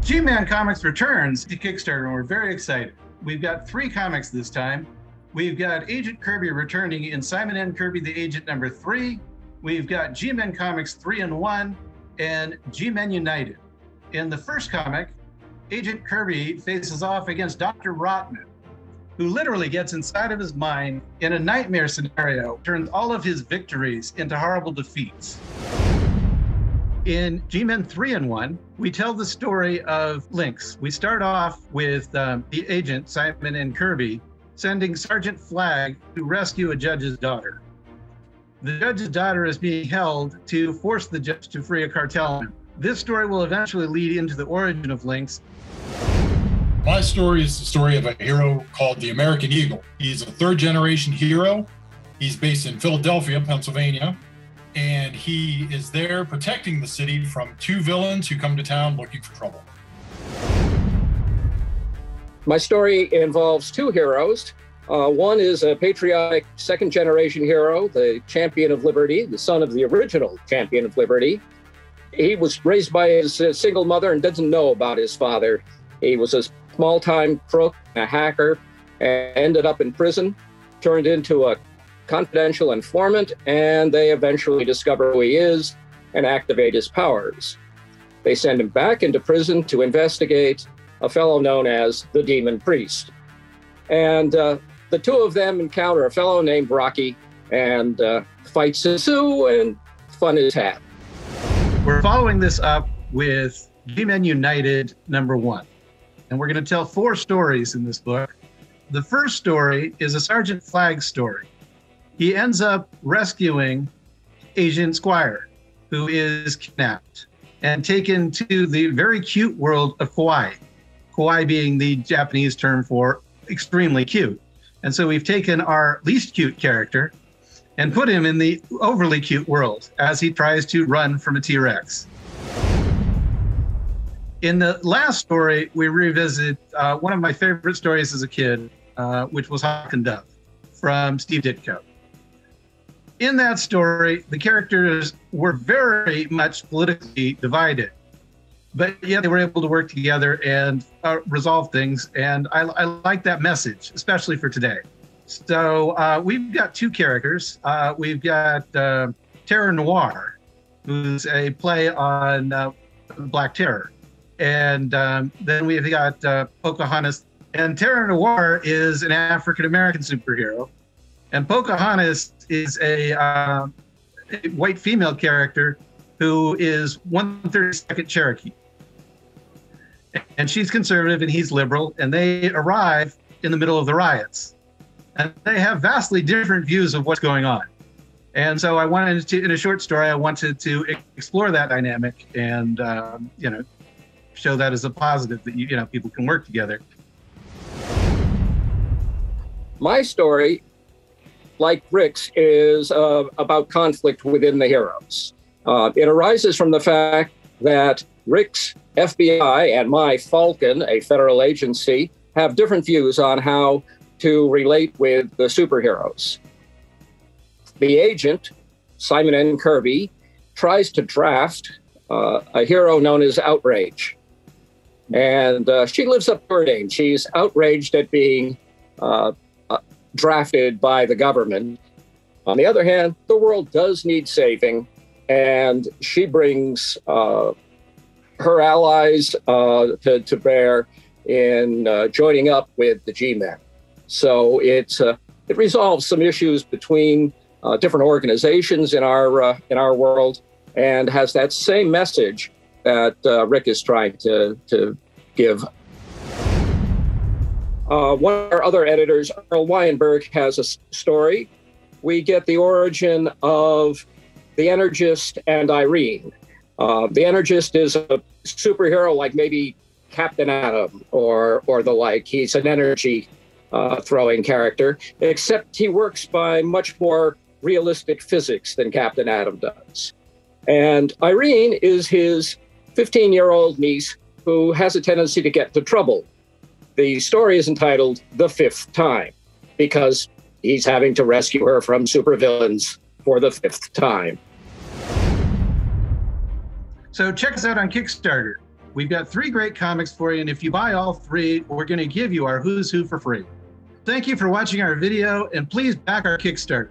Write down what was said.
G-Man Comics returns to Kickstarter, and we're very excited. We've got 3 comics this time. We've got Agent Kirby returning in Simon N. Kirby, the Agent #3. We've got G-Men Comics 3-in-1 and G-Men United. In the first comic, Agent Kirby faces off against Dr. Rotman, who literally gets inside of his mind in a nightmare scenario, turns all of his victories into horrible defeats. In G-Men 3-in-1, we tell the story of Lynx. We start off with the agent, Simon N. Kirby, sending Sergeant Flag to rescue a judge's daughter. The judge's daughter is being held to force the judge to free a cartel member. This story will eventually lead into the origin of Lynx. My story is the story of a hero called the American Eagle. He's a 3rd-generation hero. He's based in Philadelphia, Pennsylvania, and he is there protecting the city from 2 villains who come to town looking for trouble. My story involves 2 heroes. One is a patriotic 2nd-generation hero, the champion of liberty, the son of the original champion of liberty. He was raised by his single mother and doesn't know about his father. He was a small-time crook, a hacker, and ended up in prison, turned into a confidential informant, and they eventually discover who he is and activate his powers. They send him back into prison to investigate a fellow known as the Demon Priest. And the 2 of them encounter a fellow named Rocky, and fights ensue, and fun is had. We're following this up with G-Men United #1. And we're going to tell 4 stories in this book. The first story is a Sergeant Flag story. He ends up rescuing Agent Squire, who is kidnapped and taken to the very cute world of kawaii. Kawaii being the Japanese term for extremely cute. And so we've taken our least cute character and put him in the overly cute world as he tries to run from a T-Rex. In the last story, we revisit one of my favorite stories as a kid, which was Hawk and Dove from Steve Ditko. In that story, the characters were very much politically divided, but yet they were able to work together and resolve things. And I like that message, especially for today. So we've got 2 characters. We've got Terror Noir, who's a play on Black Terror. And then we've got Pocahontas. And Terror Noir is an African-American superhero. And Pocahontas is a white female character who is 1/32 Cherokee. And she's conservative and he's liberal. And they arrive in the middle of the riots. And they have vastly different views of what's going on. And so I wanted to, in a short story, I wanted to explore that dynamic and, show that as a positive that people can work together. My story, like Rick's, is about conflict within the heroes. It arises from the fact that Rick's FBI and my Falcon, a federal agency, have different views on how to relate with the superheroes. The agent, Simon N. Kirby, tries to draft a hero known as Outrage. And she lives up to her name. She's outraged at being drafted by the government. On the other hand, the world does need saving, and she brings her allies to bear in joining up with the G-Men. So it resolves some issues between different organizations in our world, and has that same message that Rick is trying to give. One of our other editors, Earl Weinberg, has a story. We get the origin of the Energist and Irene. The Energist is a superhero like maybe Captain Atom or the like. He's an energy throwing character, except he works by much more realistic physics than Captain Atom does. And Irene is his 15-year-old niece who has a tendency to get into trouble. The story is entitled The Fifth Time, because he's having to rescue her from supervillains for the 5th time. So check us out on Kickstarter. We've got 3 great comics for you, and if you buy all 3, we're going to give you our Who's Who for free. Thank you for watching our video, and please back our Kickstarter.